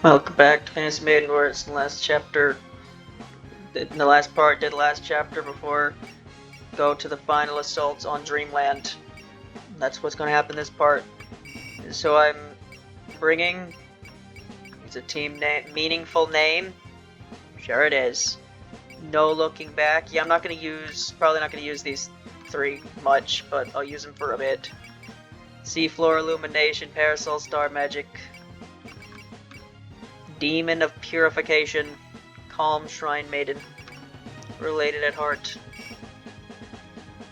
Welcome back to Fantasy Maiden, where it's the last chapter. In the last part, did the last chapter before go to the final assaults on Dreamland. That's what's going to happen this part. So I'm bringing. It's a team name, meaningful name. Sure it is. No looking back. Yeah, I'm not going to use. Probably not going to use these three much, but I'll use them for a bit. Seafloor Illumination, Parasol Star Magic, Demon of Purification, Calm Shrine Maiden, related at heart.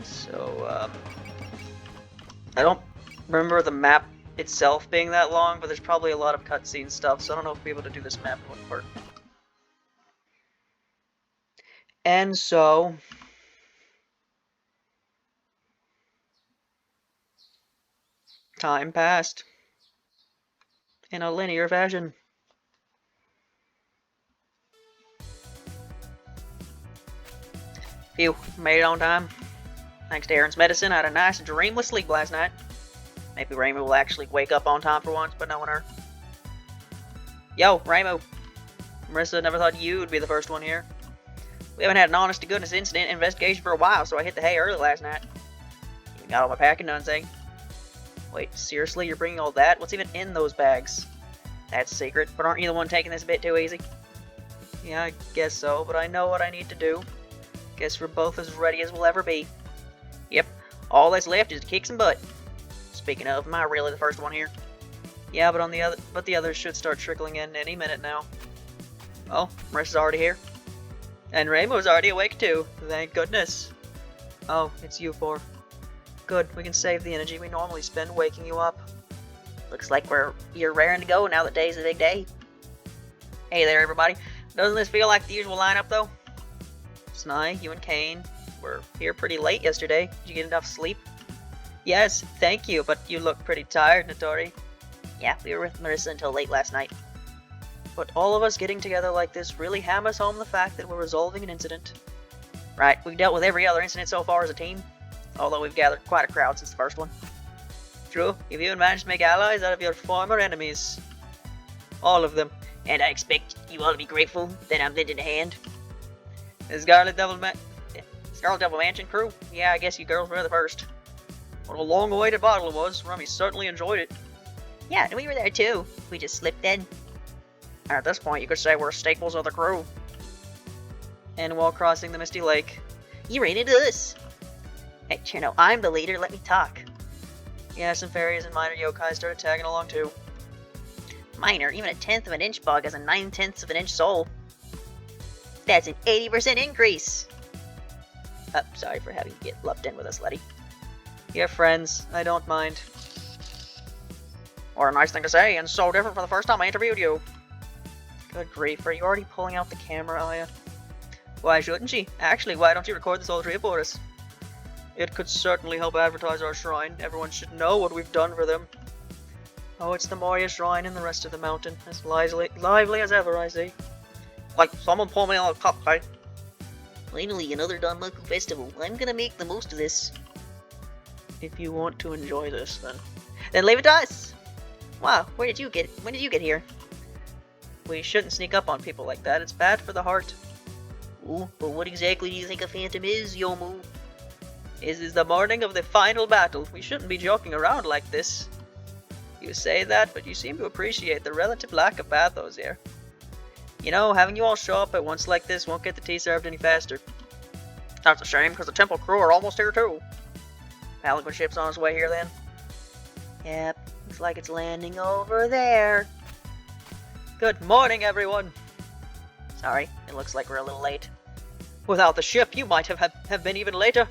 So, I don't remember the map itself being that long, but there's probably a lot of cutscene stuff, so I don't know if we'll be able to do this map in one part. And so, time passed in a linear fashion. Phew, made it on time. Thanks to Aaron's medicine, I had a nice dreamless sleep last night. Maybe Rainbow will actually wake up on time for once, but no one her. Yo, Rainbow. Marissa, never thought you would be the first one here. We haven't had an honest-to-goodness incident investigation for a while, so I hit the hay early last night. Even got all my packing done, saying. Wait, seriously? You're bringing all that? What's even in those bags? That's secret, but aren't you the one taking this a bit too easy? Yeah, I guess so, but I know what I need to do. Guess we're both as ready as we'll ever be. Yep, all that's left is to kick some butt. Speaking of, am I really the first one here? Yeah, but the others should start trickling in any minute now. Oh, Marissa's already here. And Rainbow's already awake too, thank goodness. Oh, it's you four. Good, we can save the energy we normally spend waking you up. Looks like you're raring to go now that day's a big day. Hey there, everybody. Doesn't this feel like the usual lineup, though? Snai, you and Kane were here pretty late yesterday. Did you get enough sleep? Yes, thank you, but you look pretty tired, Notori. Yeah, we were with Marissa until late last night. But all of us getting together like this really hammers home the fact that we're resolving an incident. Right, we've dealt with every other incident so far as a team, although we've gathered quite a crowd since the first one. True, you've even managed to make allies out of your former enemies. All of them. And I expect you all to be grateful that I'm lending a hand. The Scarlet Devil Mansion crew? Yeah, I guess you girls were the first. What a long-awaited battle it was. Rummy certainly enjoyed it. Yeah, and we were there too. We just slipped in. At this point, you could say we're staples of the crew. And while crossing the Misty Lake, you ran into us. Hey, you know, I'm the leader. Let me talk. Yeah, some fairies and minor yokai started tagging along too. Minor, even a 1/10 of an inch bug has a 9/10 of an inch soul. That's an 80% increase. Sorry for having you get lumped in with us, Letty. You're friends. I don't mind. What a nice thing to say, and so different from the first time I interviewed you. Good grief, are you already pulling out the camera, are you? Why shouldn't she? Actually, why don't you record this whole trip for us? It could certainly help advertise our shrine. Everyone should know what we've done for them. Oh, it's the Moria Shrine and the rest of the mountain. As lively as ever, I see. Like, someone pull me on a cup, hey? Finally, another Danmaku festival. I'm gonna make the most of this. If you want to enjoy this, then leave it to us! Wow, when did you get here? We shouldn't sneak up on people like that. It's bad for the heart. Ooh, but what exactly do you think a phantom is, Yomu? This is the morning of the final battle. We shouldn't be joking around like this. You say that, but you seem to appreciate the relative lack of pathos here. You know, having you all show up at once like this won't get the tea served any faster. That's a shame, because the temple crew are almost here too. Palanquin ship's on its way here then? Yep, looks like it's landing over there. Good morning, everyone. Sorry, it looks like we're a little late. Without the ship, you might have been even later.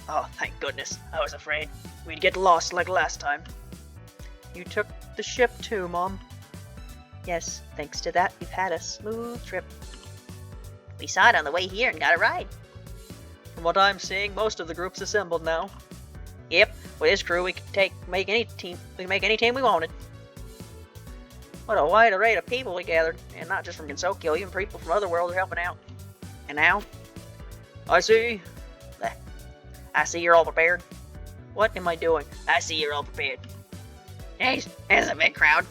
Oh, thank goodness. I was afraid we'd get lost like last time. You took the ship too, Mom. Yes, thanks to that, we've had a smooth trip. We saw it on the way here and got a ride. From what I'm seeing, most of the group's assembled now. Yep, with this crew we can make any team we wanted. What a wide array of people we gathered, and not just from Gensokyo, even people from other worlds are helping out. And now, I see you're all prepared. What am I doing? I see you're all prepared. Hey, there's a big crowd.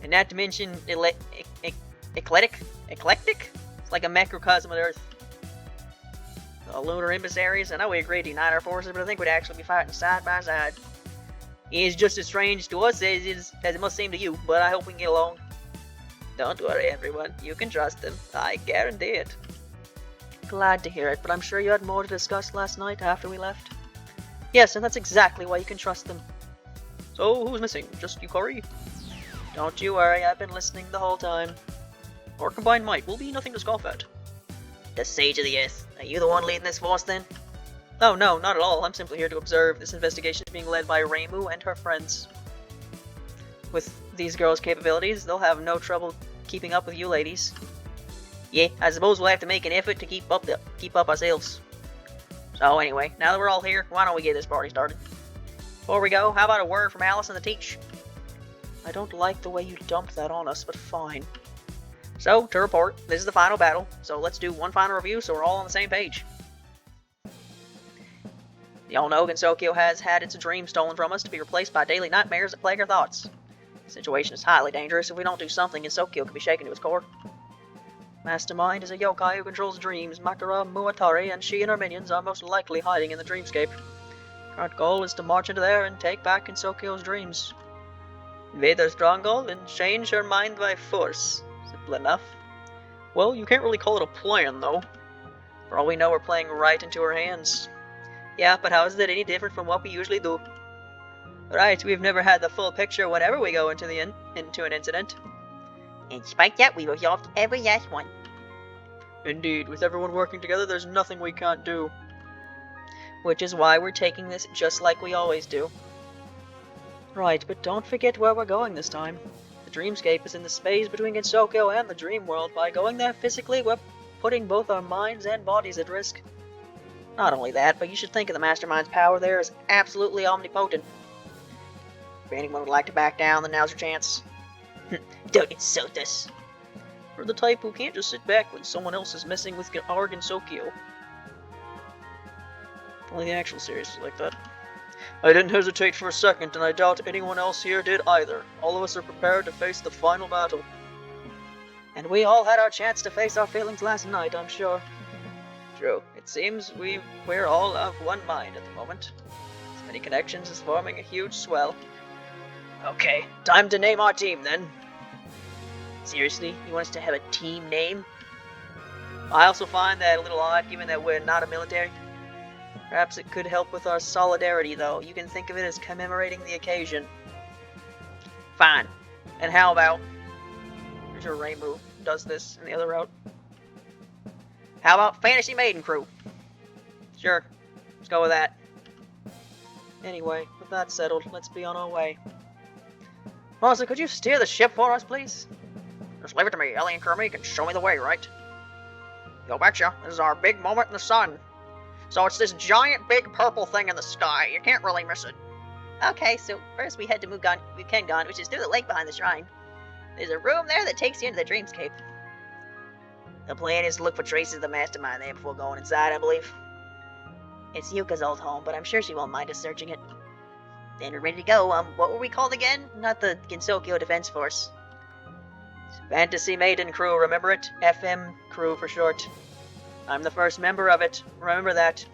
And not to mention eclectic? It's like a macrocosm of Earth. The lunar emissaries. I know we agreed to unite our forces, but I think we'd actually be fighting side by side. It's just as strange to us as it must seem to you, but I hope we can get along. Don't worry, everyone. You can trust them. I guarantee it. Glad to hear it, but I'm sure you had more to discuss last night after we left. Yes, and that's exactly why you can trust them. So, who's missing? Just you, Corey? Don't you worry, I've been listening the whole time. Our combined might will be nothing to scoff at. The Sage of the Earth. Are you the one leading this force, then? Oh, no, not at all. I'm simply here to observe. This investigation is being led by Reimu and her friends. With these girls' capabilities, they'll have no trouble keeping up with you ladies. Yeah, I suppose we'll have to make an effort to keep up ourselves. So anyway, now that we're all here, why don't we get this party started? Before we go, how about a word from Alice and the Teach? I don't like the way you dumped that on us, but fine. So, to report, this is the final battle, so let's do one final review so we're all on the same page. Y'all know Gensokyo has had its dreams stolen from us to be replaced by daily nightmares that plague our thoughts. The situation is highly dangerous. If we don't do something, Gensokyo could be shaken to its core. Mastermind is a yokai who controls dreams. Makara Muatari and she and her minions are most likely hiding in the Dreamscape. Current goal is to march into there and take back Gensokyo's dreams. Invade their stronghold and change her mind by force. Simple enough. Well, you can't really call it a plan, though. For all we know, we're playing right into her hands. Yeah, but how is that any different from what we usually do? Right, we've never had the full picture whenever we go into an incident. And despite that, we resolved every last one. Indeed, with everyone working together, there's nothing we can't do. Which is why we're taking this just like we always do. Right, but don't forget where we're going this time. The Dreamscape is in the space between Gensokyo and the Dream World. By going there physically, we're putting both our minds and bodies at risk. Not only that, but you should think of the Mastermind's power there as absolutely omnipotent. If anyone would like to back down, then now's your chance. Don't insult us. We're the type who can't just sit back when someone else is messing with our Gensokyo. Only the actual series is like that. I didn't hesitate for a second, and I doubt anyone else here did either. All of us are prepared to face the final battle. And we all had our chance to face our feelings last night, I'm sure. True. It seems we're all of one mind at the moment. As many connections is forming a huge swell. Okay, time to name our team then. Seriously, you want us to have a team name? I also find that a little odd given that we're not a military. Perhaps it could help with our solidarity though. You can think of it as commemorating the occasion. Fine. And how about... Pretty sure Rainbow does this in the other route. How about Fantasy Maiden Crew? Sure. Let's go with that. Anyway, with that settled, let's be on our way. Martha, could you steer the ship for us, please? Just leave it to me. Ellie and Kermit can show me the way, right? Yo betcha. This is our big moment in the sun. So it's this giant big purple thing in the sky. You can't really miss it. Okay, so first we head to Mukengon, which is through the lake behind the shrine. There's a room there that takes you into the Dreamscape. The plan is to look for traces of the Mastermind there before going inside, I believe. It's Yuka's old home, but I'm sure she won't mind us searching it. Then we're ready to go. What were we called again? Not the Gensokyo Defense Force. Fantasy Maiden Crew, remember it? FM Crew for short. I'm the first member of it. Remember that.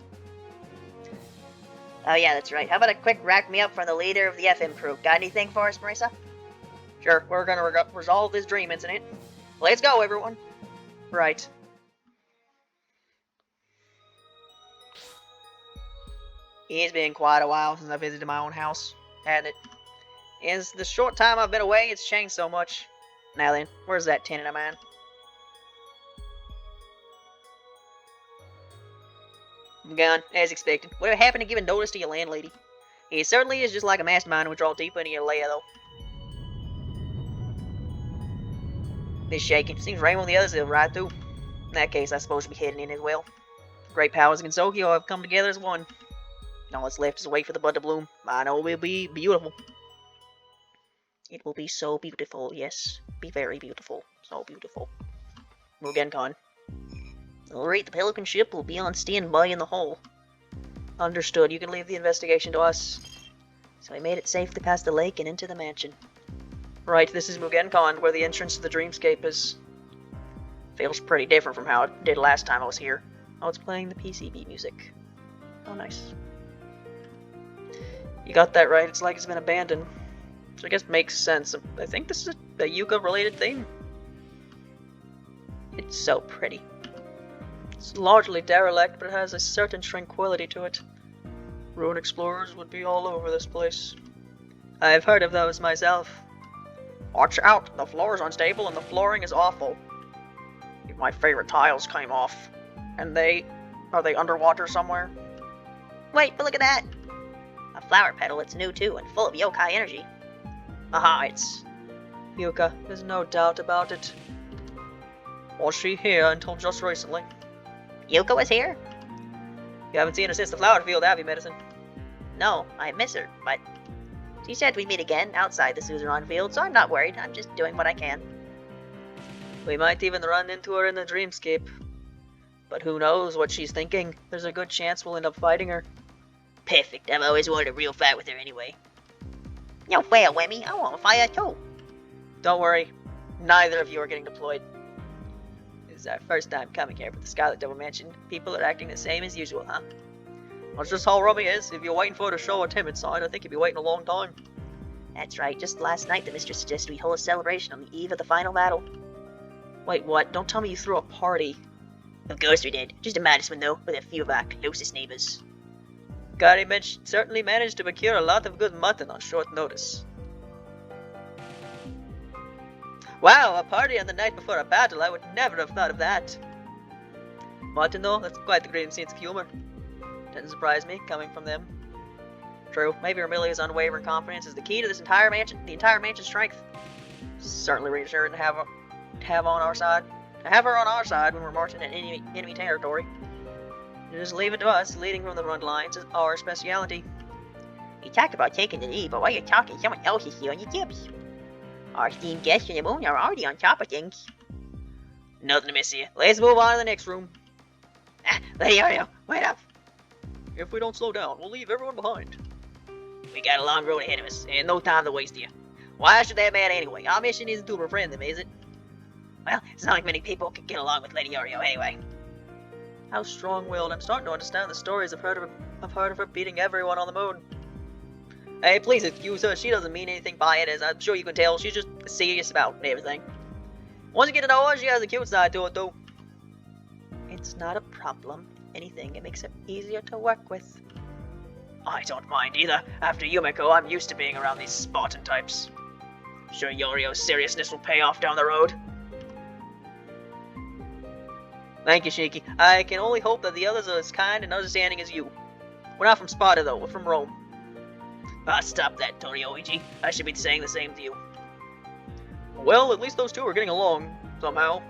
Oh yeah, that's right. How about a quick rack me up from the leader of the FM Crew? Got anything for us, Marissa? Sure, we're gonna resolve this dream incident. Let's go, everyone. Right. It's been quite a while since I visited my own house, hasn't it? In the short time I've been away, it's changed so much. Now then, where's that tenant of mine? I'm gone, as expected. What happened to giving notice to your landlady? He certainly is just like a mastermind who draw deeper into your lair, though. This shaking. Seems Raymond and the others will ride through. In that case, I suppose we'll be heading in as well. Great powers of Gensokyo have come together as one. All that's left is to wait for the bud to bloom. I know it will be beautiful. It will be so beautiful, yes. Be very beautiful. So beautiful. Mugenkon. Alright, the Pelican ship will be on standby in the hull. Understood. You can leave the investigation to us. So we made it safely past the lake and into the mansion. Right, this is Mugencon, where the entrance to the Dreamscape is... feels pretty different from how it did last time I was here. Oh, it's playing the PCB music. Oh, nice. You got that right, it's like it's been abandoned. Which I guess makes sense. I think this is a Yuka-related theme. It's so pretty. It's largely derelict, but it has a certain tranquility to it. Ruin explorers would be all over this place. I've heard of those myself. Watch out! The floor is unstable and the flooring is awful. My favorite tiles came off. And are they underwater somewhere? Wait, but look at that! A flower petal, it's new too, and full of yokai energy. Aha, it's Yuka, there's no doubt about it. Was she here until just recently? Yuka was here? You haven't seen her since the flower field, have you, Medicine? No, I miss her, but she said we'd meet again outside the Suzerain field, so I'm not worried. I'm just doing what I can. We might even run into her in the Dreamscape. But who knows what she's thinking? There's a good chance we'll end up fighting her. Perfect, I've always wanted a real fight with her anyway. No fair, Wemmy, I want to fight her too. Don't worry, neither of you are getting deployed. This is our first time coming here, but the Scarlet Devil mentioned people are acting the same as usual, huh? That's just how Rummy is. If you're waiting for her to show a timid side, I think you'll be waiting a long time. That's right, just last night the mistress suggested we hold a celebration on the eve of the final battle. Wait, what? Don't tell me you threw a party. Of course we did. Just a modest one though, with a few of our closest neighbors. Gary certainly managed to procure a lot of good mutton on short notice. Wow, a party on the night before a battle, I would never have thought of that. Mutton though, that's quite the great sense of humor. Doesn't surprise me, coming from them. True, maybe Amelia's unwavering confidence is the key to this entire mansion's strength. Certainly reassuring to have her on our side when we're marching in enemy territory. Just leave it to us. Leading from the front lines is our speciality. You talk about taking the lead, but while you're talking, someone else is here on your tips. Our esteemed guests in the moon are already on top of things. Nothing to miss here. Let's move on to the next room. Lady Oreo, wait up. If we don't slow down, we'll leave everyone behind. We got a long road ahead of us, and no time to waste here. Why should that matter anyway? Our mission isn't to befriend them, is it? Well, it's not like many people can get along with Lady Oreo anyway. How strong-willed. I'm starting to understand the stories I've heard of her beating everyone on the moon. Hey, please excuse her. She doesn't mean anything by it, as I'm sure you can tell. She's just serious about everything. Once you get to know her, she has a cute side to it, though. It's not a problem. If anything, it makes it easier to work with. I don't mind either. After Yumiko, I'm used to being around these Spartan types. I'm sure Yorio's seriousness will pay off down the road. Thank you, Shiki. I can only hope that the others are as kind and understanding as you. We're not from Sparta, though. We're from Rome. Stop that, Torioichi. I should be saying the same to you. Well, at least those two are getting along, somehow.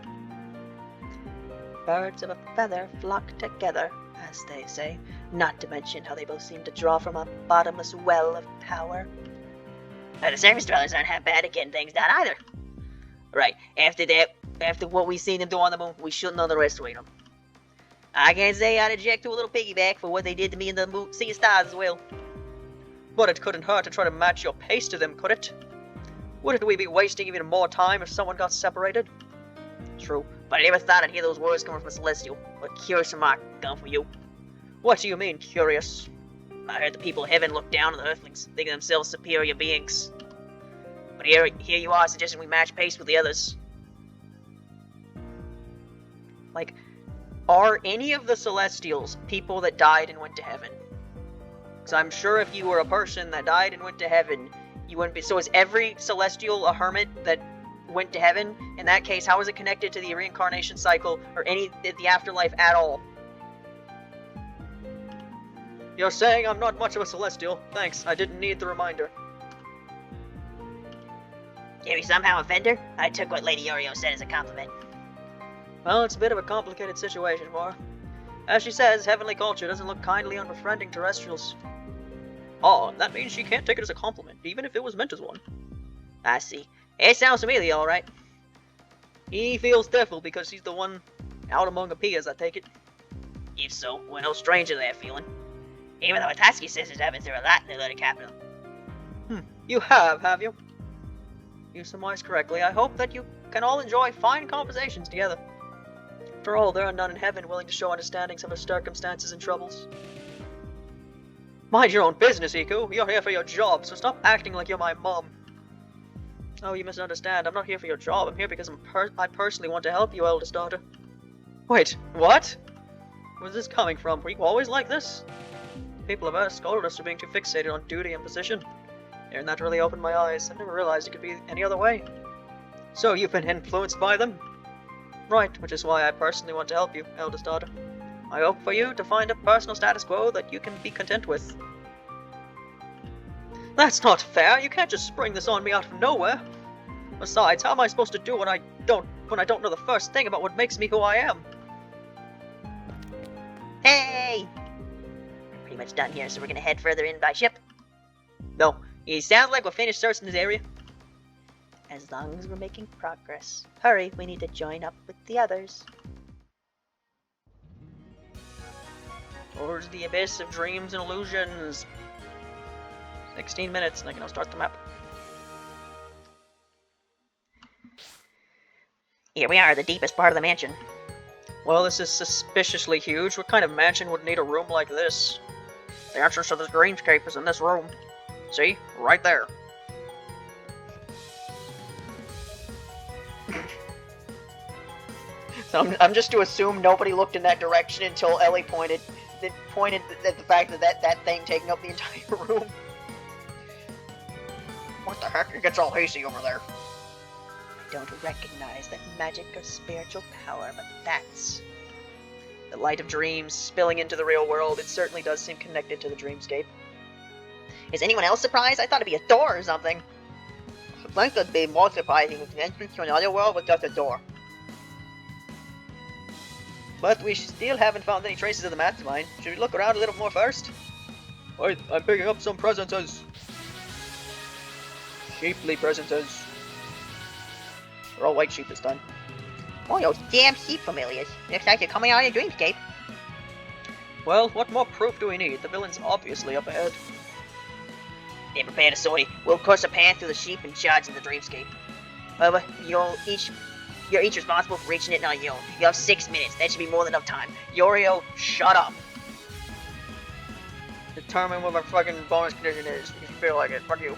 Birds of a feather flock together, as they say. Not to mention how they both seem to draw from a bottomless well of power. The surface dwellers aren't half bad at getting things done either. Right, after what we've seen them do on the moon, we shouldn't underestimate them. I can't say I'd object to a little piggyback for what they did to me in the Sea of Stars as well. But it couldn't hurt to try to match your pace to them, could it? Wouldn't we be wasting even more time if someone got separated? True, but I never thought I'd hear those words coming from a Celestial. But curious remark coming from you. What do you mean, curious? I heard the people of heaven look down on the Earthlings, thinking themselves superior beings. But here you are suggesting we match pace with the others. Like, are any of the Celestials people that died and went to heaven? Because I'm sure if you were a person that died and went to heaven, you wouldn't be... So is every Celestial a hermit that went to heaven? In that case, how is it connected to the reincarnation cycle or the afterlife at all? You're saying I'm not much of a Celestial. Thanks, I didn't need the reminder. Did we somehow offend her? I took what Lady Oreo said as a compliment. Well, it's a bit of a complicated situation for her. As she says, heavenly culture doesn't look kindly on befriending terrestrials. Oh, that means she can't take it as a compliment, even if it was meant as one. I see. It sounds familiar, all right. He feels tearful because she's the one out among the peers, I take it. If so, we're no stranger to that feeling. Even though Ataski sisters have been through a lot in the Lunar capital. You have you? You surmise correctly. I hope that you can all enjoy fine conversations together. After all, there are none in heaven willing to show understandings of our circumstances and troubles. Mind your own business, Iku. You're here for your job, so stop acting like you're my mom. Oh, you misunderstand. I'm not here for your job. I'm here because I personally want to help you, eldest daughter. Wait, what? Where's this coming from? Were you always like this? People of Earth scolded us for being too fixated on duty and position. And that really opened my eyes. I never realized it could be any other way. So you've been influenced by them? Right, which is why I personally want to help you, eldest daughter. I hope for you to find a personal status quo that you can be content with. That's not fair. You can't just spring this on me out of nowhere. Besides, how am I supposed to do when I don't know the first thing about what makes me who I am? Hey! We're pretty much done here, so we're gonna head further in by ship. No, it sounds like we're finished searching this area. As long as we're making progress. Hurry, we need to join up with the others. Towards the abyss of dreams and illusions. 16 minutes, and I can now start the map. Here we are, the deepest part of the mansion. Well, this is suspiciously huge. What kind of mansion would need a room like this? The entrance to this Dreamscape is in this room. See? Right there. So I'm just to assume nobody looked in that direction until Ellie pointed at the fact that thing taking up the entire room. What the heck? It gets all hazy over there. I don't recognize that magic or spiritual power, but that's... The light of dreams spilling into the real world. It certainly does seem connected to the Dreamscape. Is anyone else surprised? I thought it'd be a door or something. I think it'd be more surprising if the entrance to another world was just a door. But we still haven't found any traces of the mastermind. Should we look around a little more first? Wait, I'm picking up some presences. Sheeply presences. They're all white sheep this time. Oh, those damn sheep familiars. Looks like you're coming out of Dreamscape. Well, what more proof do we need? The villain's obviously up ahead. They prepared a sortie. We'll course a path through the sheep and charge in the Dreamscape. However, you're each responsible for reaching it on your own. You have 6 minutes. That should be more than enough time. Yorio, shut up. Determine what my fucking bonus condition is, if you feel like it. Fuck you.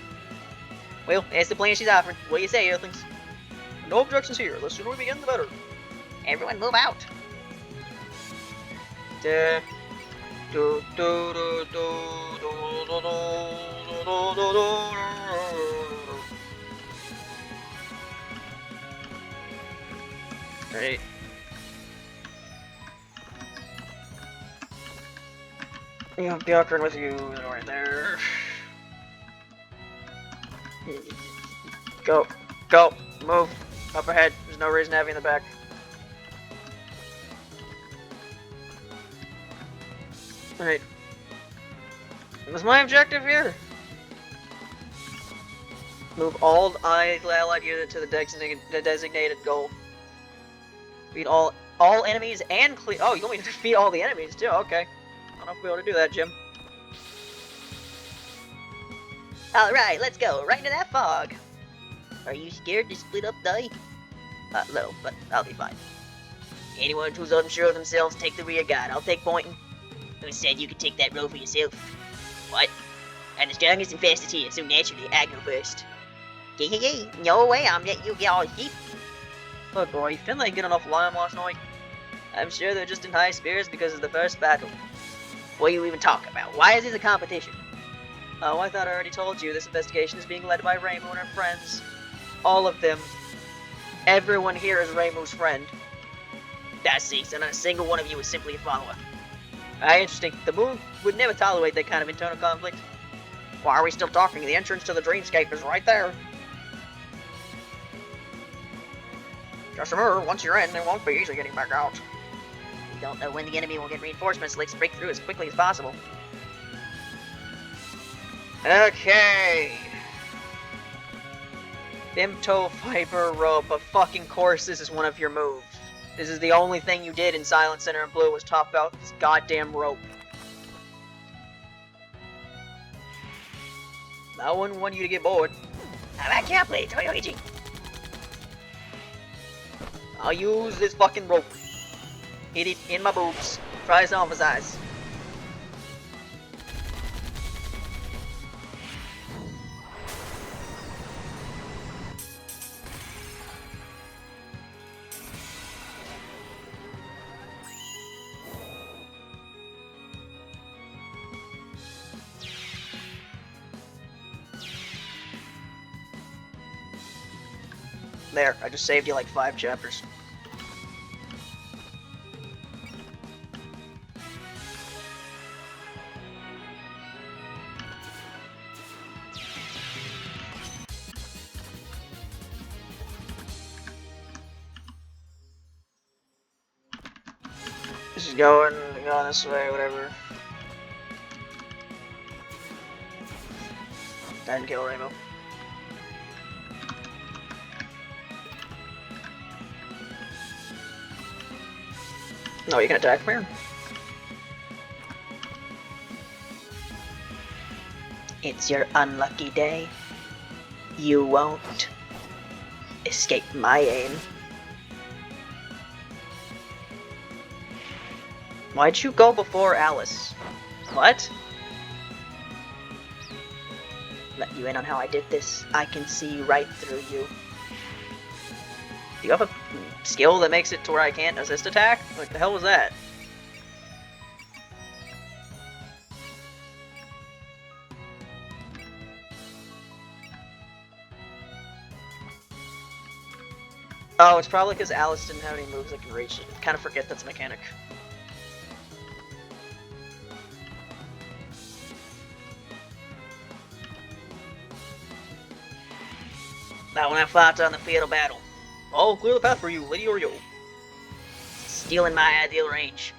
Well, that's the plan she's offering. What do you say, Earthlings? No objections here. The sooner we begin, the better. Everyone move out. Great. You have Bjorkren with you right there. Go. Go. Move. Up ahead. There's no reason to have you in the back. Alright. What's my objective here? Move all allied units to the designated goal. Defeat all enemies and clear. Oh, you want me to defeat all the enemies too? Okay. I don't know if we'll be able to do that, Jim. Alright, let's go. Right into that fog. Are you scared to split up, die? A little, but I'll be fine. Anyone who's unsure of themselves, take the rear guard. I'll take pointing. Who said you could take that role for yourself? What? I'm the strongest and fastest here, so naturally I go first. Yay, no way I'm letting you get all sheep. Look, boy, didn't they get enough lime last night? I'm sure they're just in high spirits because of the first battle. What are you even talking about? Why is this a competition? Oh, I thought I already told you. This investigation is being led by Rainbow and her friends. All of them. Everyone here is Rainbow's friend. That's it, so not a single one of you is simply a follower. Ah, interesting. The Moon would never tolerate that kind of internal conflict. Why are we still talking? The entrance to the Dreamscape is right there. Just remember, once you're in, it won't be easy getting back out. We don't know when the enemy will get reinforcements. Let's break through as quickly as possible. Okay. Bimto Fiber Rope. Of fucking course this is one of your moves. This is the only thing you did in Silent Center and Blue was talk about this goddamn rope. I wouldn't want you to get bored. How about you, please, Luigi? I'll use this fucking rope. Hit it in my boobs. Fries off his eyes. There, I just saved you like 5 chapters. This is going this way, whatever. Didn't kill Rainbow. No, you can attack from here. It's your unlucky day. You won't escape my aim. Why'd you go before Alice? What? Let you in on how I did this. I can see right through you. Do you have a skill that makes it to where I can't assist attack? Like, the hell was that? Oh, it's probably because Alice didn't have any moves that can reach it. I kind of forget that's a mechanic. That one I fought on the field of battle. I'll clear the path for you, Lady Oreo. Still in my ideal range.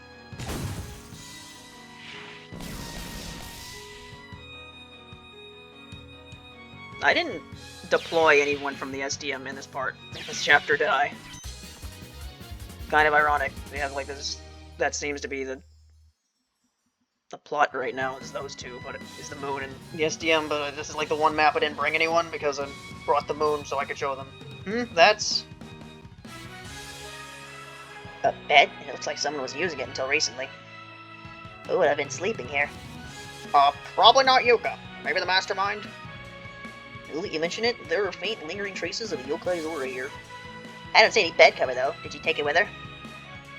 I didn't deploy anyone from the SDM in this part, in this chapter, did I? Kind of ironic. We have like this. That seems to be the plot right now is those two, but it is the moon and the SDM. But this is like the one map I didn't bring anyone because I brought the moon so I could show them. That's a bed? It looks like someone was using it until recently. Who would have been sleeping here? Probably not Yuka. Maybe the mastermind. Now that you mention it, there are faint lingering traces of Yokai Aurora here. I don't see any bed cover though. Did you take it with her?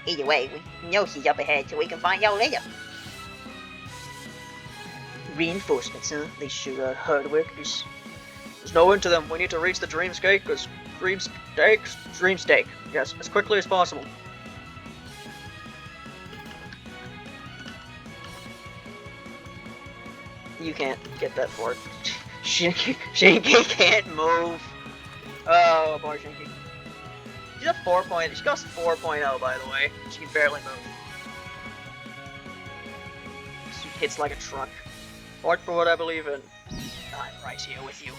Either way, we know she's up ahead, so we can find out later. Reinforcements, huh? They sure are hard workers. There's no end to them. We need to reach the Dreamscape, because Dreamscape. Yes, as quickly as possible. You can't get that far. Shinky can't move. Oh, poor Shinky. She's a 4.0. She goes 4.0, by the way. She can barely move. She hits like a truck. Fight for what I believe in. I'm right here with you.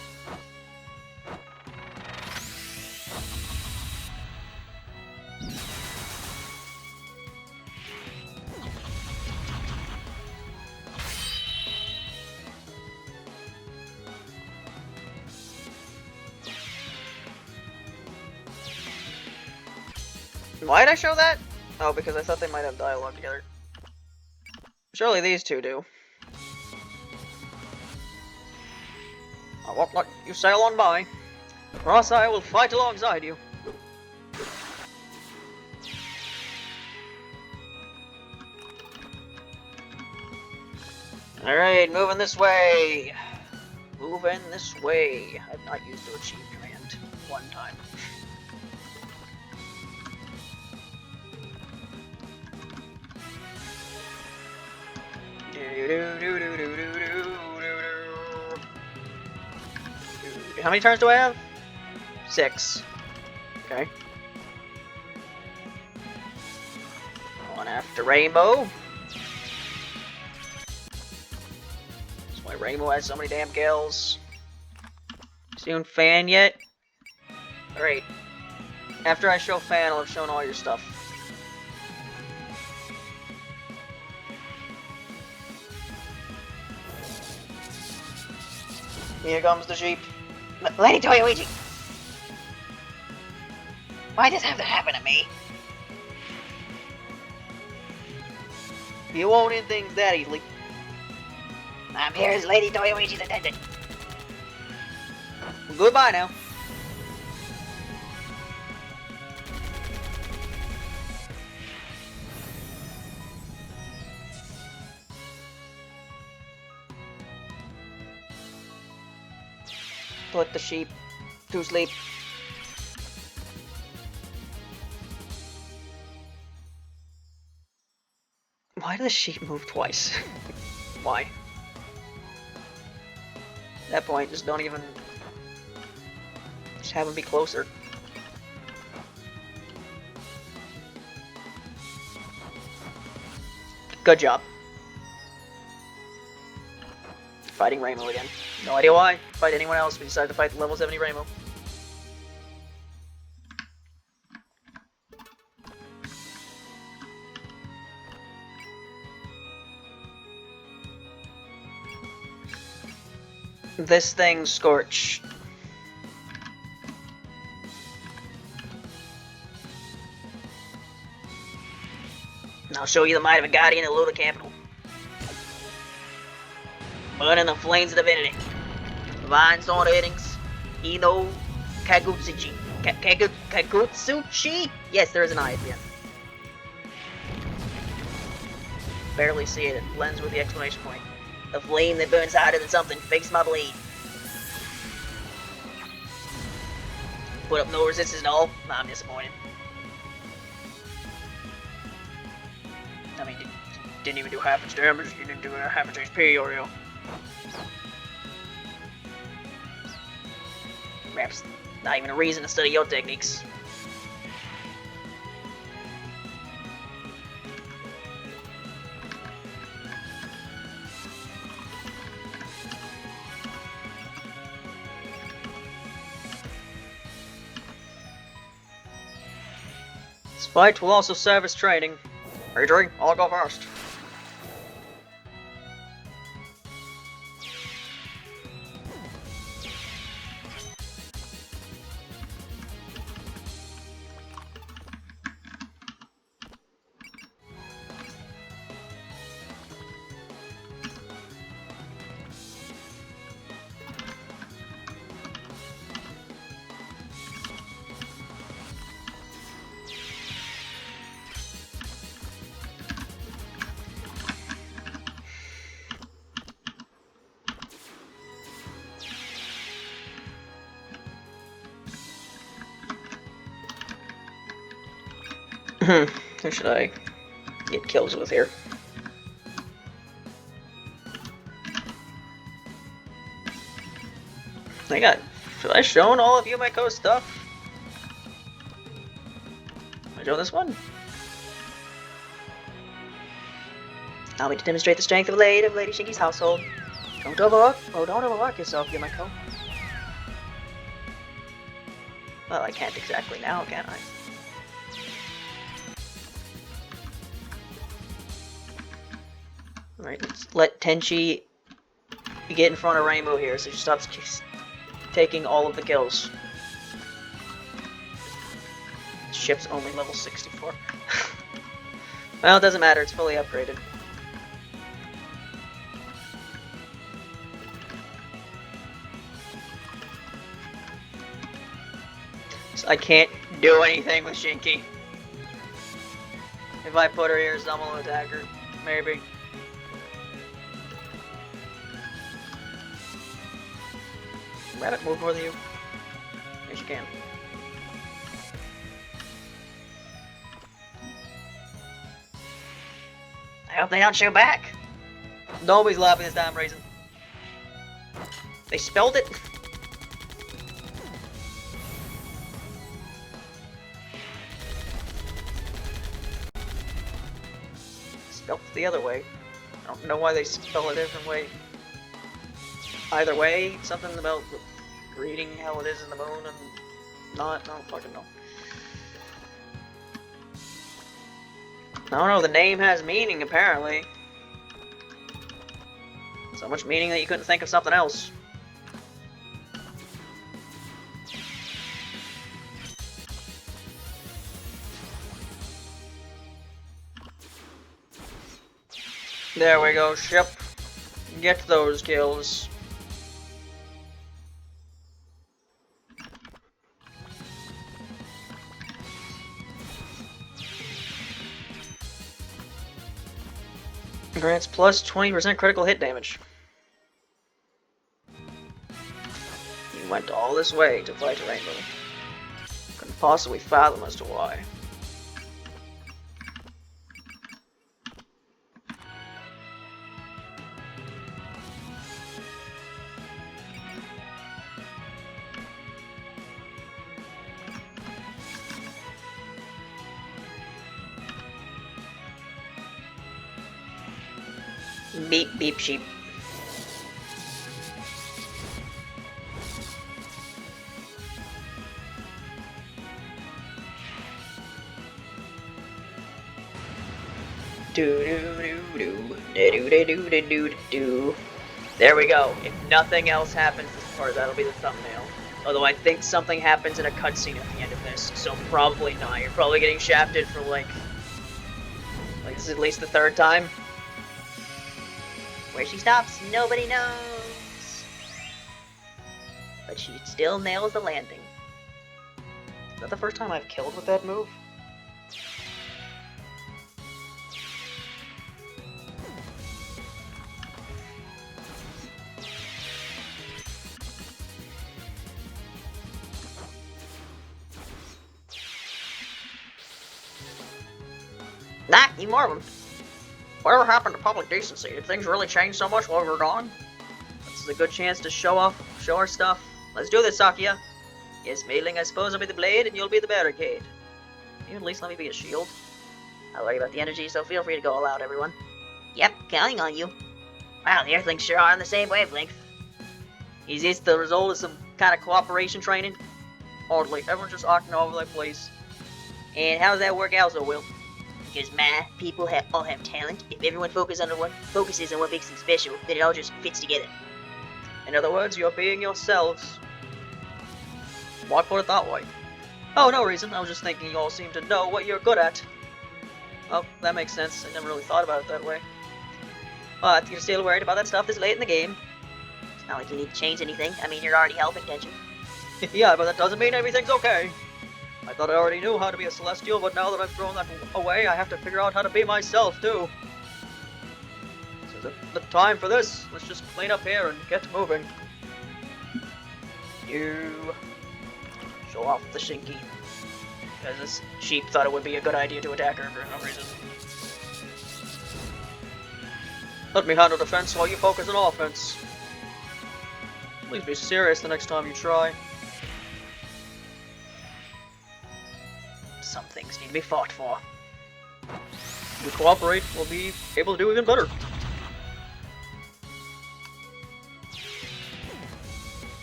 Why did I show that? Oh, because I thought they might have dialogue together. Surely these two do. I won't let you sail on by, or else I will fight alongside you. Alright, moving this way. Moving this way. I've not used the achieve command one time. How many turns do I have? 6. Okay. Going after Rainbow. That's why Rainbow has so many damn kills. Seen Fan yet? Alright. After I show Fan, I'll have shown all your stuff. Here comes the Jeep. Lady Toyoichi! Why does this have to happen to me? You won't end things that easily. I'm here as Lady Toyoichi's attendant. Goodbye now. Put the sheep to sleep. Why do the sheep move twice? Why? At that point, just don't even... Just have them be closer. Good job. Fighting Rainbow again. No idea why. Fight anyone else, we decided to fight the level 70 Rainbow. This thing, Scorch. I'll show you the might of a guardian and load of capital. Burn in the flames of divinity. Divine sword headings. Ino Kagutsuchi. Kagutsuchi? Yes, there is an I at the end. Barely see it. It blends with the exclamation point. A flame that burns hotter than something. Fakes my blade. Put up no resistance at all. I'm disappointed. I mean, didn't even do half its damage. You didn't do half its HP, or you. Perhaps not even a reason to study your techniques. This fight will also serve as training. Adrian, I'll go first. Who should I get kills with here? Should I shown all of Yumeko's stuff? I show this one? Allow me to demonstrate the strength of Lady Shinki's household. Don't overwork yourself, Yumeko. Well, I can't exactly now, can I? Alright, let's let Tenchi get in front of Rainbow here so she stops taking all of the kills. Ship's only level 64. Well, it doesn't matter, it's fully upgraded. So I can't do anything with Shinki. If I put her here, someone will attack her. Maybe. Rabbit, move more than you. Yes, you can. I hope they don't shoot back. Nobody's laughing this time, Raisin. They spelled it. Spelled it the other way. I don't know why they spell it a different way. Either way, something about reading how it is in the moon and not, I don't fucking know. I don't know, the name has meaning apparently. So much meaning that you couldn't think of something else. There we go, ship. Get those kills. Grants plus 20% critical hit damage. You went all this way to fight Rainbow. Couldn't possibly fathom as to why. Beep beep sheep. Do do do do do do do do do do. There we go. If nothing else happens this part, that'll be the thumbnail. Although I think something happens in a cutscene at the end of this, so probably not. You're probably getting shafted for like this is at least the third time. Where she stops, nobody knows. But she still nails the landing. Is that the first time I've killed with that move? Nah, need more of them. Whatever happened to public decency? Did things really change so much while we were gone? This is a good chance to show our stuff. Let's do this, Sakia. Yes, Maidling, I suppose I'll be the blade and you'll be the barricade. Can you at least let me be a shield? I'll worry about the energy, so feel free to go all out, everyone. Yep, counting on you. Wow, the Earthlings sure are on the same wavelength. Is this the result of some kind of cooperation training? Hardly. Everyone's just acting all over the place. And how does that work out so well? Because my people all have talent. If everyone focuses on what makes them special, then it all just fits together. In other words, you're being yourselves. Why put it that way? Oh, no reason. I was just thinking you all seem to know what you're good at. Oh, that makes sense. I never really thought about it that way. But you're still worried about that stuff this late in the game. It's not like you need to change anything. I mean, you're already helping, don't you? Yeah, but that doesn't mean everything's okay. I thought I already knew how to be a Celestial, but now that I've thrown that away, I have to figure out how to be myself, too. So the time for this. Let's just clean up here and get moving. You show off the Shinky. Because this sheep thought it would be a good idea to attack her for no reason. Let me handle defense while you focus on offense. Please be serious the next time you try. Some things need to be fought for. If we cooperate, we'll be able to do even better.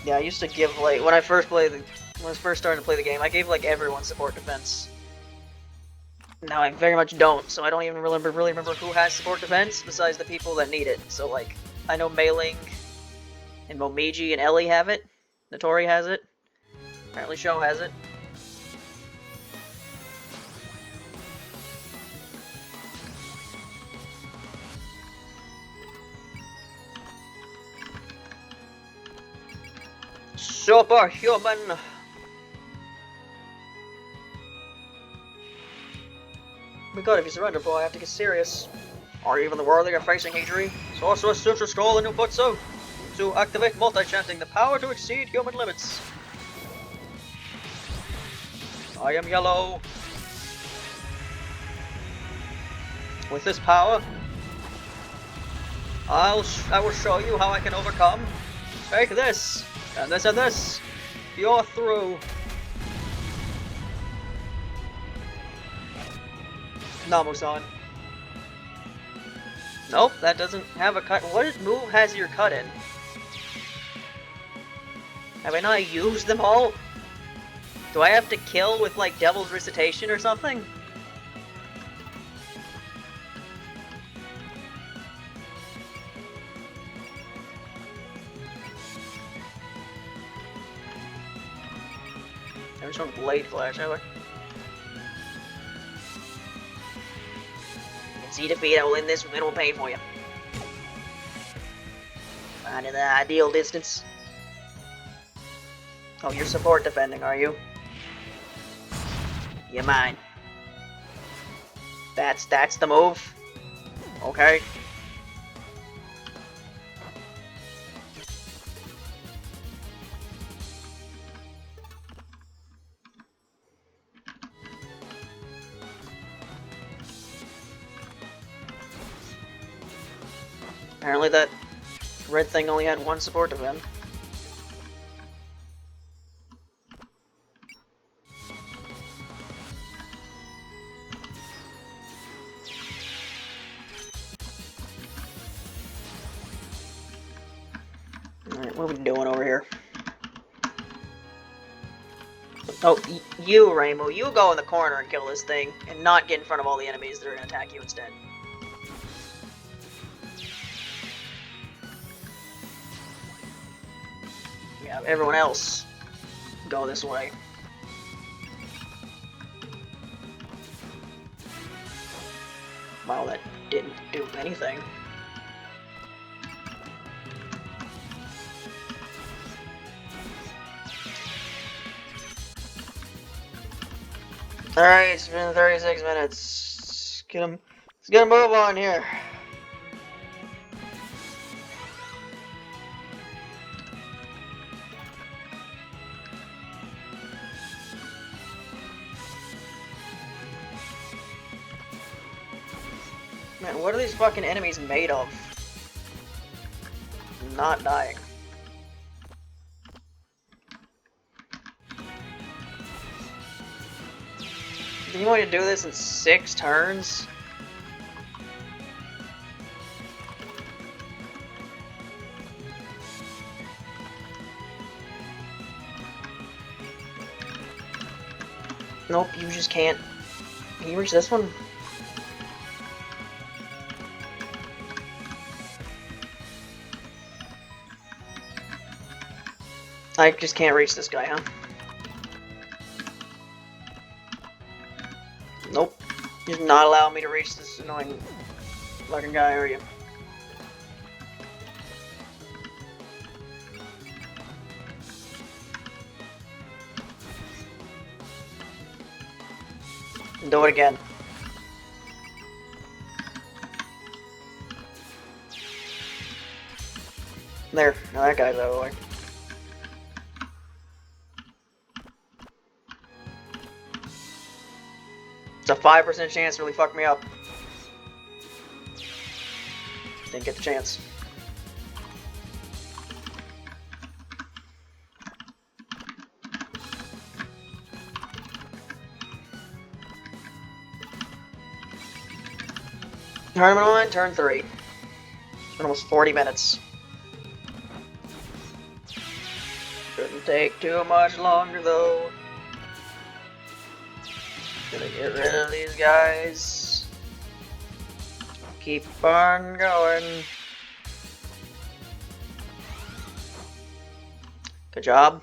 Yeah, I used to give like when I first started to play the game, I gave like everyone support defense. Now I very much don't, so I don't even really remember who has support defense besides the people that need it. So like, I know Mei-Ling and Momiji and Ellie have it. Notori has it. Apparently Sho has it. Superhuman! My god, if you surrender, boy, I have to get serious. Are you even the worthy of facing injury? Sorceress Suture Scroll and Nuputsu! To activate multi-chanting, the power to exceed human limits. I am yellow. With this power, I will show you how I can overcome. Take this, and this, and this. You're through. Namu-san. Nope, that doesn't have a cut. What move has your cut in? Have I not used them all? Do I have to kill with like Devil's Recitation or something? There's some Blade Flash, have I? See defeat, I will end this with minimal pain for you. Finding the ideal distance. Oh, you're support defending, are you? You mine. That's the move. Okay. Apparently that red thing only had one support defend. Alright, what are we doing over here? Oh, you, Rainbow, you go in the corner and kill this thing, and not get in front of all the enemies that are gonna attack you instead. Yeah, everyone else go this way. Wow, that didn't do anything. Alright, it's been 36 minutes. Let's get a move on here. Man, what are these fucking enemies made of? Not dying. Do you want me to do this in 6 turns? Nope, you just can't. Can you reach this one? I just can't reach this guy, huh? Nope. You're not allowing me to reach this annoying looking guy, are you? Do it again. There. Now that guy's out of the way. It's a 5% chance to really fuck me up. Didn't get the chance. Tournament 1, turn 3. It's been almost 40 minutes. Shouldn't take too much longer though. Gonna get rid of these guys. Keep on going. Good job.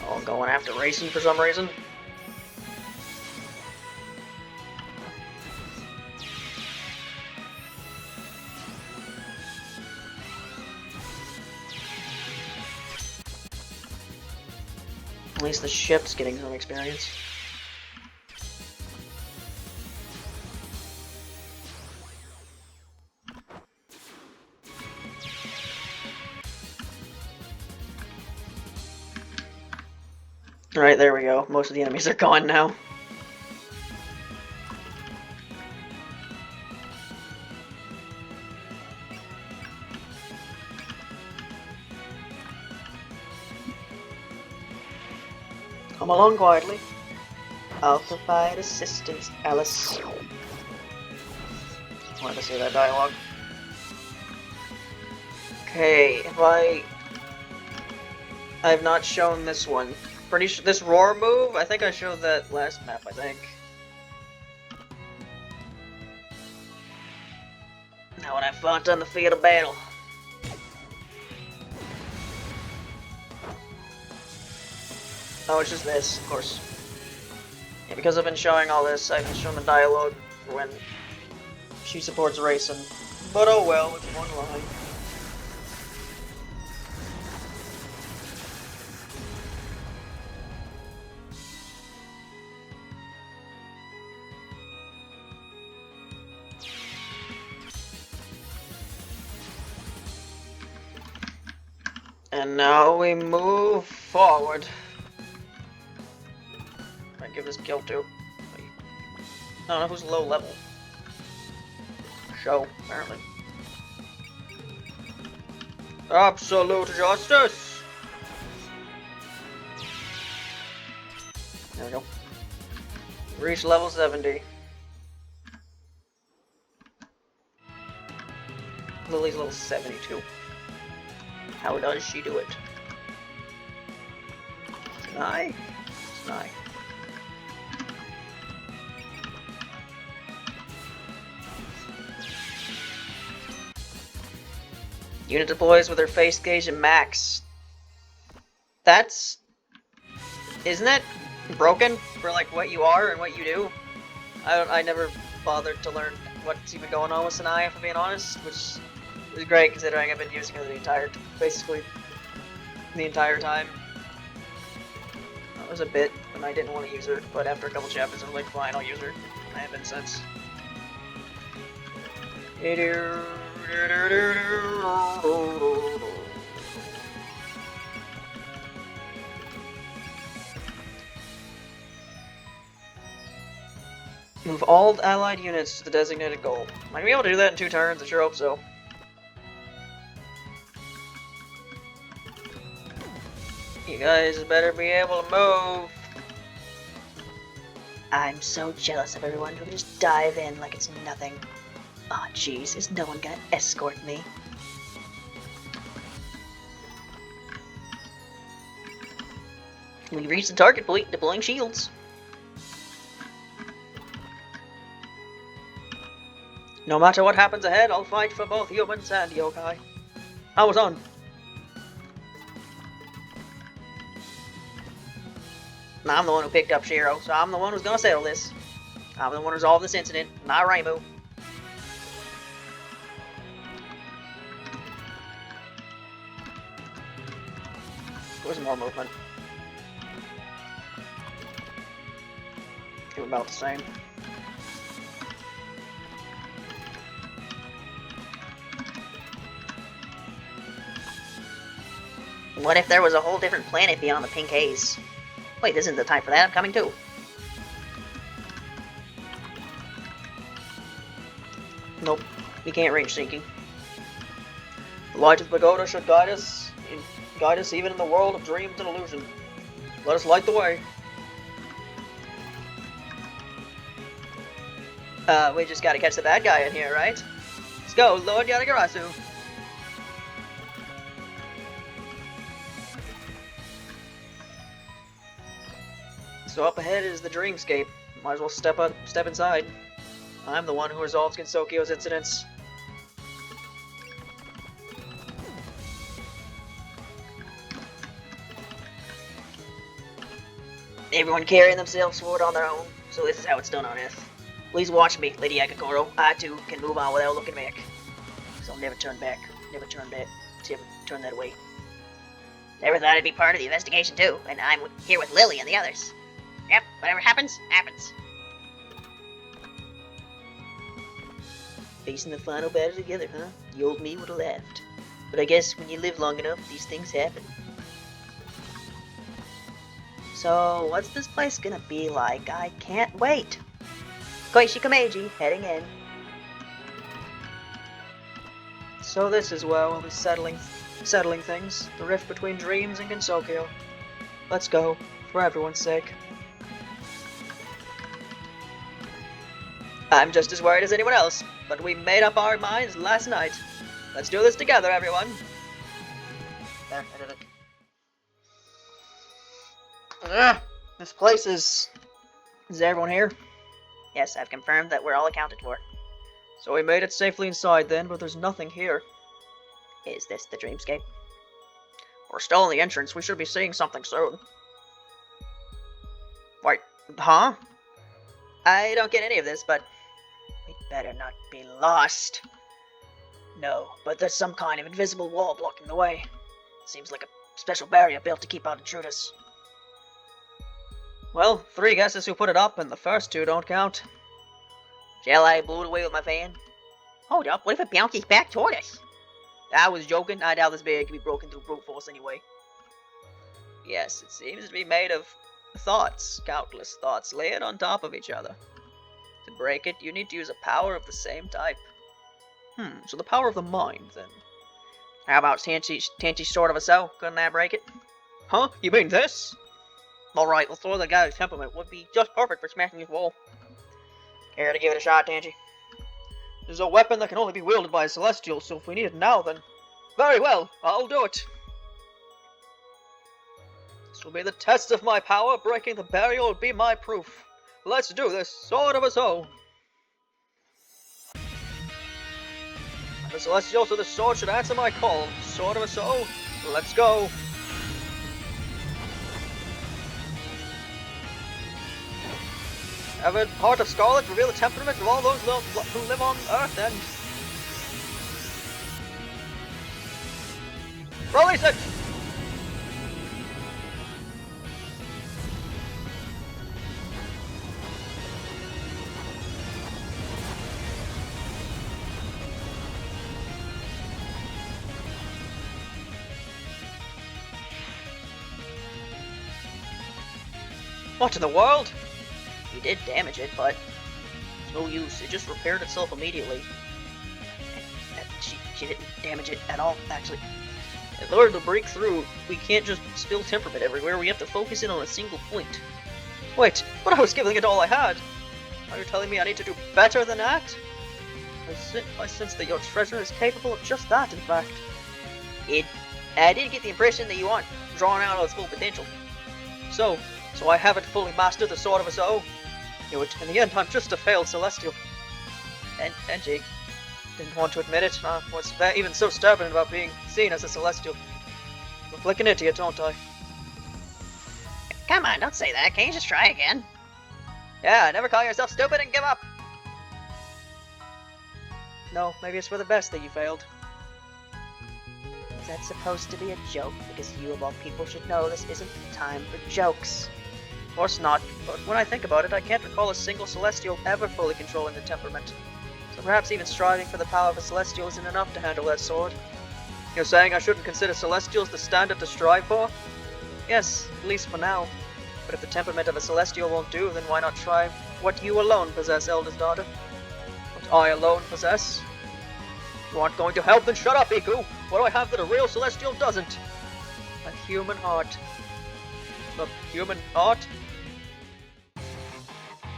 Oh, going after racing for some reason. At least the ship's getting some experience. Alright, there we go. Most of the enemies are gone now. Come along quietly. I'll provide assistance, Alice. Wanted to say that dialogue. Okay, if I have not shown this one. Pretty sure this roar move, I think I showed that last map, I think. Now when I fought on the field of battle. Oh, it's just this, of course. Yeah, because I've been showing all this, I've been showing the dialogue for when she supports racing. But oh well, it's one line. And now we move forward. I give this kill to. I don't know who's low level. Show, apparently. Absolute justice! There we go. Reach level 70. Lily's level 72. How does she do it? Snai? Snai. Unit deploys with her face gauge and max. That's... Isn't that broken for like what you are and what you do? I never bothered to learn what's even going on with Sanaya, if I'm being honest, which is great considering I've been using her basically the entire time. That was a bit when I didn't want to use her, but after a couple chapters I was like, fine, I'll use her. I have been since. Move all allied units to the designated goal. Am I gonna be able to do that in 2 turns? I sure hope so. You guys better be able to move. I'm so jealous of everyone who can just dive in like it's nothing. Aw, jeez, is no one gonna escort me? We reached the target point, deploying shields. No matter what happens ahead, I'll fight for both humans and yokai. I was on. Now I'm the one who picked up Shiro, so I'm the one who's gonna settle this. I'm the one who resolved this incident, not Rainbow. There's more movement. They were about the same. What if there was a whole different planet beyond the pink haze? Wait, this isn't the time for that. I'm coming too. Nope. We can't range sinking. The light of Pagoda should guide us even in the world of dreams and illusion. Let us light the way. We just gotta catch the bad guy in here, right? Let's go, Lord Yadagarasu. So up ahead is the Dreamscape. Might as well step inside. I'm the one who resolves Gensokyo's incidents. Everyone carrying themselves forward on their own, so this is how it's done on Earth. Please watch me, Lady Akakoro. I too can move on without looking back. So I'll never turn back. Never turn that away. Never thought I'd be part of the investigation too, and I'm here with Lily and the others. Yep, whatever happens, happens. Facing the final battle together, huh? The old me would have laughed. But I guess when you live long enough, these things happen. So, what's this place gonna be like? I can't wait. Koichi Kameji, heading in. So this is where we'll be settling things. The rift between Dreams and Gensokyo. Let's go, for everyone's sake. I'm just as worried as anyone else, but we made up our minds last night. Let's do this together, everyone. There, I did it. This place is... Is everyone here? Yes, I've confirmed that we're all accounted for. So we made it safely inside then, but there's nothing here. Is this the Dreamscape? We're still in the entrance. We should be seeing something soon. Wait, huh? I don't get any of this, but We'd better not be lost. No, but there's some kind of invisible wall blocking the way. Seems like a special barrier built to keep out intruders. well, 3 guesses who put it up, and the first 2 don't count. Shall I blow it away with my fan? Hold up, what if it bounces back toward us? I was joking. I doubt this barrier can be broken through brute force anyway. Yes, it seems to be made of thoughts, countless thoughts layered on top of each other. To break it, you need to use a power of the same type. So the power of the mind, then. How about Tanty's Sword of a Soul? Couldn't that break it? Huh? You mean this? Alright, the Sword of the Guy's Temperament would be just perfect for smashing his wall. Care to give it a shot, Tanty? There's a weapon that can only be wielded by a Celestial, so if we need it now, then... Very well, I'll do it. This will be the test of my power. Breaking the barrier will be my proof. Let's do this. Sword of a Soul. The Celestials of the Sword should answer my call. Sword of a Soul, let's go. Have a Heart of Scarlet reveal the temperament of all those who live on Earth and... Release it! What in the world? You did damage it, but it's no use. It just repaired itself immediately. She didn't damage it at all, actually. In order to break through, we can't just spill temperament everywhere. We have to focus in on a single point. Wait, but I was giving it all I had. Are you telling me I need to do better than that? I sense that your treasure is capable of just that, in fact. I did get the impression that you aren't drawing out its full potential. So I haven't fully mastered the Sword of a Soul. In the end, I'm just a failed Celestial. And Jake didn't want to admit it. What's even so stubborn about being seen as a Celestial? Look like an idiot, don't I? Come on, don't say that. Can't you just try again? Yeah, never call yourself stupid and give up! No, maybe it's for the best that you failed. Is that supposed to be a joke? Because you of all people should know this isn't the time for jokes. Of course not, but when I think about it, I can't recall a single Celestial ever fully controlling the temperament. So perhaps even striving for the power of a Celestial isn't enough to handle that sword. You're saying I shouldn't consider Celestials the standard to strive for? Yes, at least for now. But if the temperament of a Celestial won't do, then why not try what you alone possess, Eldest Daughter? What I alone possess? You aren't going to help, then shut up, Iku! What do I have that a real Celestial doesn't? A human heart. A human heart?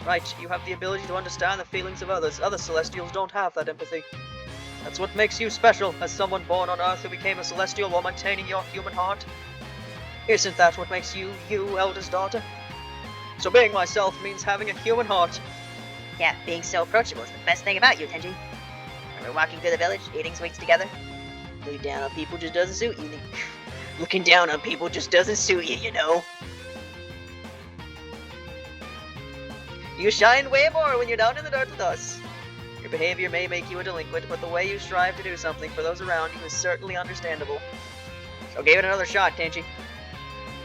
Right, you have the ability to understand the feelings of others. Other Celestials don't have that empathy. That's what makes you special, as someone born on Earth who became a Celestial while maintaining your human heart. Isn't that what makes you, Eldest Daughter? So being myself means having a human heart. Yeah, being so approachable is the best thing about you, Tenji. When we're walking through the village, eating sweets together, looking down on people just doesn't suit you. Looking down on people just doesn't suit you, you know. You shine way more when you're down in the dirt with us. Your behavior may make you a delinquent, but the way you strive to do something for those around you is certainly understandable. So give it another shot, Tenchi.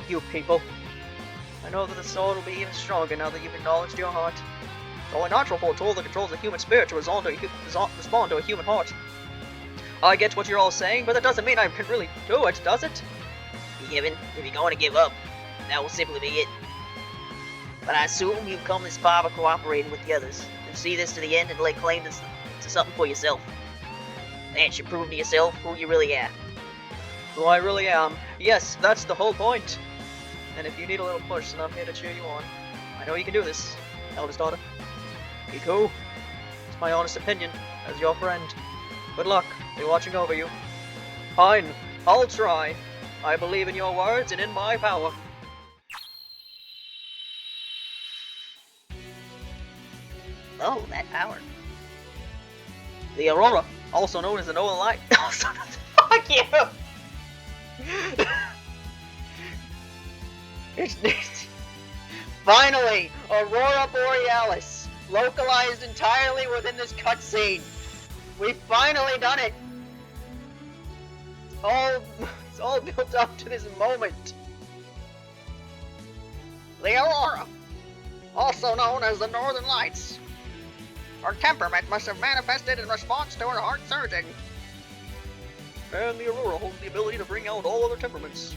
You people. I know that the sword will be even stronger now that you've acknowledged your heart. It's only natural for a tool that controls a human spirit to respond to a human heart. I get what you're all saying, but that doesn't mean I can really do it, does it? Given, if you're going to give up, that will simply be it. But I assume you've come this far by cooperating with the others, and see this to the end and lay claim to something for yourself. That should prove to yourself who you really are. Who I really am. Yes, that's the whole point. And if you need a little push, then I'm here to cheer you on. I know you can do this, Eldest Daughter. Iku, it's my honest opinion, as your friend. Good luck, be watching over you. Fine, I'll try. I believe in your words and in my power. Oh, that power. The Aurora, also known as the Nolan Light. Fuck you! Finally! Aurora Borealis! Localized entirely within this cutscene! We've finally done it! It's all built up to this moment! The Aurora! Also known as the Northern Lights! Her temperament must have manifested in response to her heart surging. And the Aurora holds the ability to bring out all other temperaments.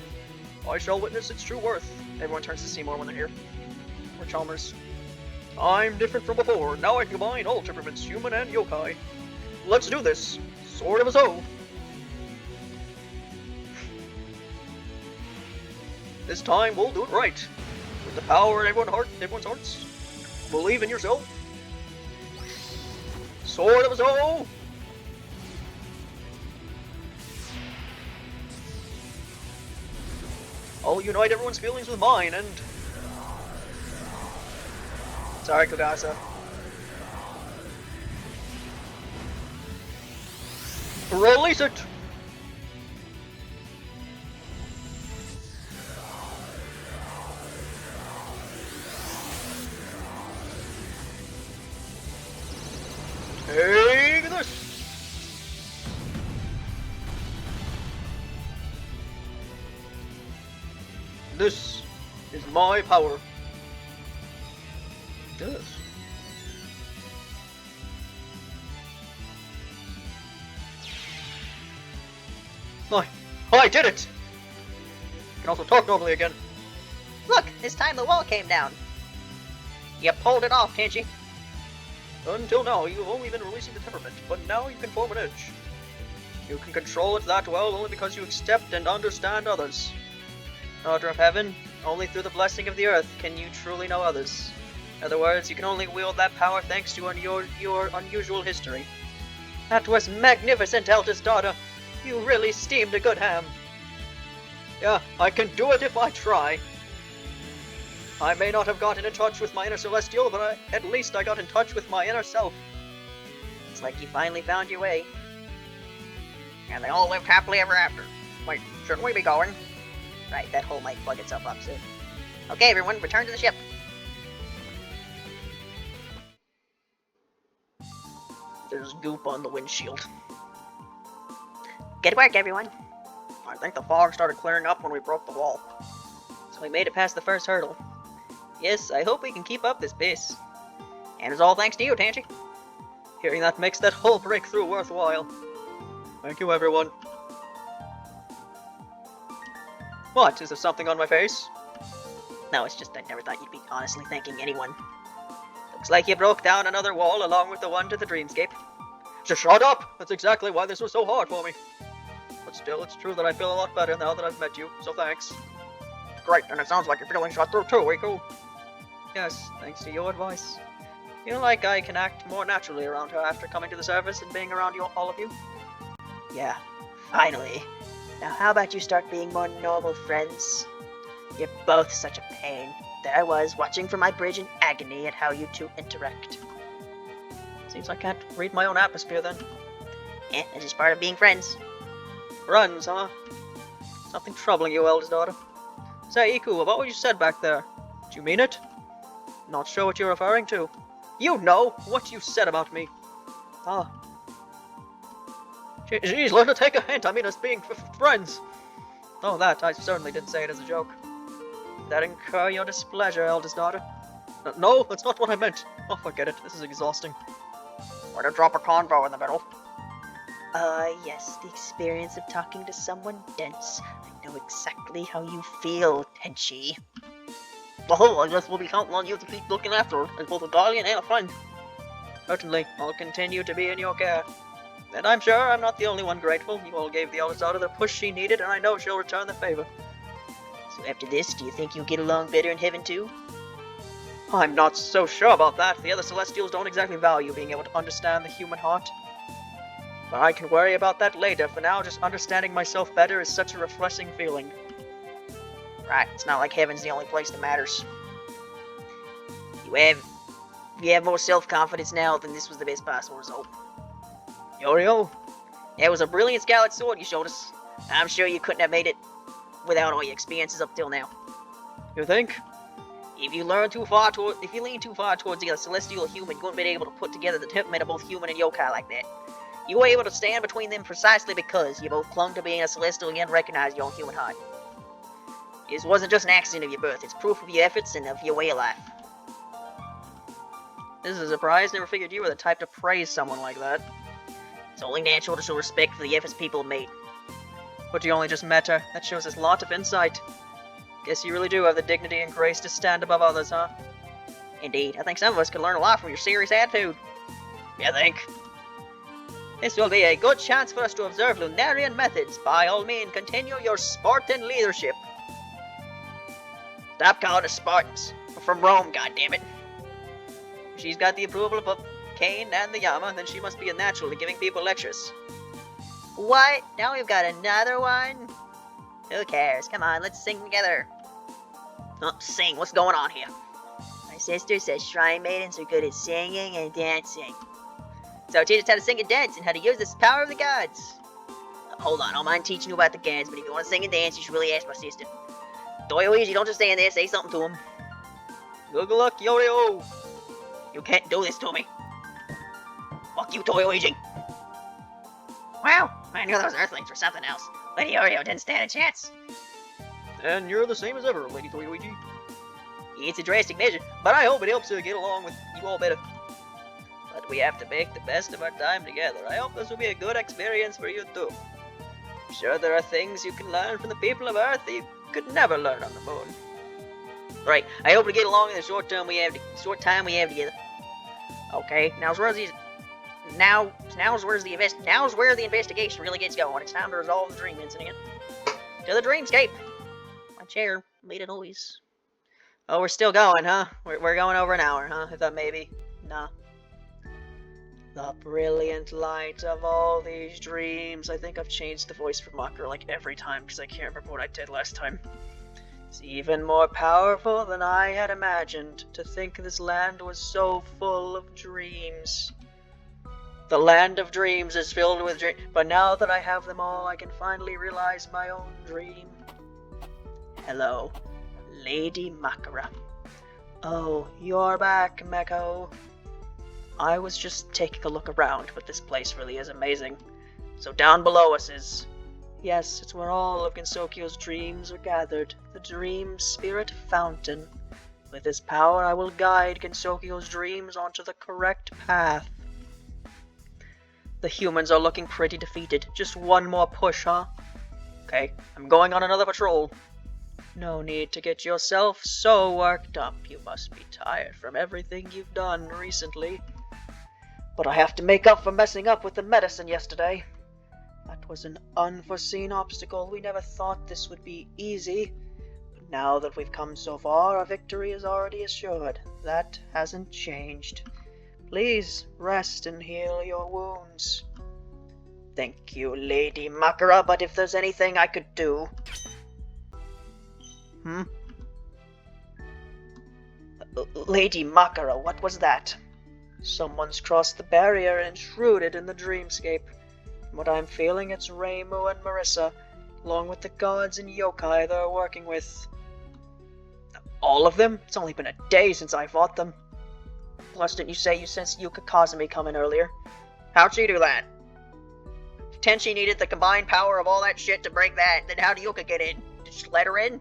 I shall witness its true worth. Everyone turns to Seymour when they're here. Or Chalmers. I'm different from before. Now I can combine all temperaments, human and yokai. Let's do this. Sword of a soul. This time we'll do it right. With the power in everyone's hearts. Believe in yourself. Sword of a soul. I'll unite everyone's feelings with mine and... Sorry, Kogasa. Release it! Take this! This is my power. Yes. I did it! I can also talk normally again. Look, this time the wall came down. You pulled it off, can't you? Until now, you've only been releasing the temperament, but now you can form an edge. You can control it that well only because you accept and understand others. Daughter of Heaven, only through the blessing of the earth can you truly know others. In other words, you can only wield that power thanks to your unusual history. That was magnificent, eldest daughter. You really steamed a good ham. Yeah, I can do it if I try. I may not have gotten in touch with my inner celestial, but at least I got in touch with my inner self. It's like you finally found your way. And they all lived happily ever after. Wait, shouldn't we be going? Right, that hole might plug itself up soon. Okay, everyone, return to the ship. There's goop on the windshield. Good work, everyone. I think the fog started clearing up when we broke the wall. So we made it past the first hurdle. Yes, I hope we can keep up this pace. And it's all thanks to you, Tanchi. Hearing that makes that whole breakthrough worthwhile. Thank you, everyone. What? Is there something on my face? No, it's just I never thought you'd be honestly thanking anyone. Looks like you broke down another wall along with the one to the Dreamscape. Just shut up! That's exactly why this was so hard for me. But still, it's true that I feel a lot better now that I've met you, so thanks. Great, and it sounds like you're feeling shot through too, Riku. Yes, thanks to your advice. Feel like I can act more naturally around her after coming to the surface and being around all of you. Yeah, finally. Now how about you start being more normal friends? You're both such a pain. There I was, watching from my bridge in agony at how you two interact. Seems I can't read my own atmosphere then. That's just part of being friends. Friends, huh? Something troubling you, eldest daughter. Say, Iku, about what you said back there. Do you mean it? Not sure what you're referring to. You know what you said about me. Ah. Jeez, learn to take a hint. I mean us being friends. Oh, that. I certainly didn't say it as a joke. Did that incur your displeasure, eldest daughter? No, that's not what I meant. Oh, forget it. This is exhausting. Way to drop a convo in the middle. Yes, the experience of talking to someone dense. I know exactly how you feel, Tenchi. Oh, I guess we'll be counting on you to keep looking after her as both a guardian and a friend. Certainly, I'll continue to be in your care. And I'm sure I'm not the only one grateful. You all gave the eldest daughter the push she needed, and I know she'll return the favor. So after this, do you think you'll get along better in heaven too? I'm not so sure about that. The other Celestials don't exactly value being able to understand the human heart. But I can worry about that later. For now, just understanding myself better is such a refreshing feeling. Right, it's not like heaven's the only place that matters. If you have more self-confidence now, then this was the best possible result. Yorio? It was a brilliant Scarlet Sword you showed us. I'm sure you couldn't have made it without all your experiences up till now. You think? If you lean too far towards the celestial human, you won't be able to put together the temperament of both human and yokai like that. You were able to stand between them precisely because you both clung to being a celestial and recognized your own human heart. This wasn't just an accident of your birth, it's proof of your efforts and of your way of life. This is a surprise, never figured you were the type to praise someone like that. It's only natural to show respect for the efforts people have made. But you only just met her, that shows us a lot of insight. Guess you really do have the dignity and grace to stand above others, huh? Indeed, I think some of us could learn a lot from your serious attitude. You think? This will be a good chance for us to observe Lunarian methods. By all means, continue your Spartan leadership. Stop calling us Spartans. We're from Rome, goddammit. If she's got the approval of Kane and the Yama, then she must be a natural at giving people lectures. What? Now we've got another one? Who cares? Come on, let's sing together. Sing, what's going on here? My sister says shrine maidens are good at singing and dancing. So teach us how to sing and dance and how to use this power of the gods. Hold on, I don't mind teaching you about the gods, but if you want to sing and dance, you should really ask my sister. Toyoiji, don't just stand there, say something to him. Good luck, Yorio. You can't do this to me. Fuck you, Toyoiji. Wow, I knew those earthlings were something else. Lady Yorio didn't stand a chance. And you're the same as ever, Lady Toyoiji. It's a drastic measure, but I hope it helps you get along with you all better. But we have to make the best of our time together. I hope this will be a good experience for you too. I'm sure there are things you can learn from the people of Earth that you could never learn on the moon. Right, I hope to get along in the short time we have together. Okay, now's where the investigation really gets going. It's time to resolve the dream incident. To the Dreamscape. My chair made a noise. Oh, we're still going, huh? We're going over an hour, huh? I thought maybe. Nah. The brilliant light of all these dreams. I think I've changed the voice for Mocker like every time because I can't remember what I did last time. It's even more powerful than I had imagined to think this land was so full of dreams. The land of dreams is filled with dreams, but now that I have them all, I can finally realize my own dream. Hello, Lady Makara. Oh, you're back, Meko. I was just taking a look around, but this place really is amazing. So down below us is... Yes, it's where all of Gensokyo's dreams are gathered. The Dream Spirit Fountain. With this power, I will guide Gensokyo's dreams onto the correct path. The humans are looking pretty defeated. Just one more push, huh? Okay, I'm going on another patrol. No need to get yourself so worked up. You must be tired from everything you've done recently. But I have to make up for messing up with the medicine yesterday. That was an unforeseen obstacle. We never thought this would be easy. But now that we've come so far, our victory is already assured. That hasn't changed. Please rest and heal your wounds. Thank you, Lady Makara, but if there's anything I could do... Lady Makara, what was that? Someone's crossed the barrier and intruded in the dreamscape. From what I'm feeling, it's Reimu and Marissa, along with the gods and yokai they're working with. All of them? It's only been a day since I fought them. Plus, didn't you say you sensed Yuka Kazumi coming earlier? How'd she do that? If Tenchi needed the combined power of all that shit to break that, then how'd Yuka get in? Did she let her in?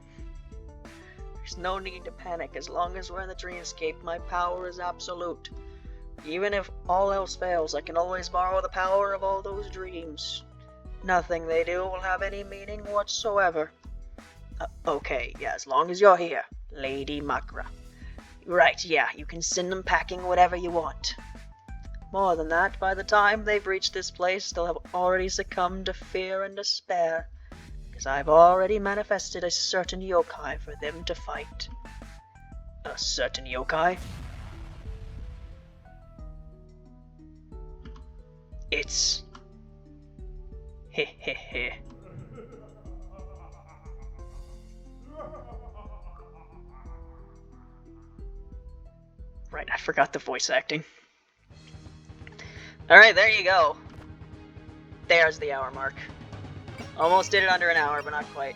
There's no need to panic. As long as we're in the dreamscape, my power is absolute. Even if all else fails, I can always borrow the power of all those dreams. Nothing they do will have any meaning whatsoever. Okay, yeah, as long as you're here, Lady Makara. Right, yeah, you can send them packing whatever you want. More than that, by the time they've reached this place, they'll have already succumbed to fear and despair. Because I've already manifested a certain yokai for them to fight. A certain yokai? It's... Hehehe. Right, I forgot the voice acting. Alright, there you go. There's the hour mark. Almost did it under an hour, but not quite.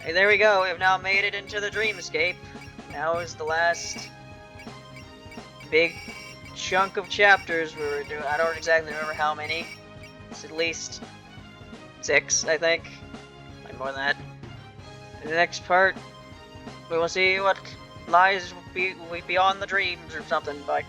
Hey, there we go. We have now made it into the Dreamscape. now is the last big chunk of chapters we were doing. I don't exactly remember how many. It's at least 6, I think. Like more than that. In the next part, we will see what lies beyond the dreams or something. Bye.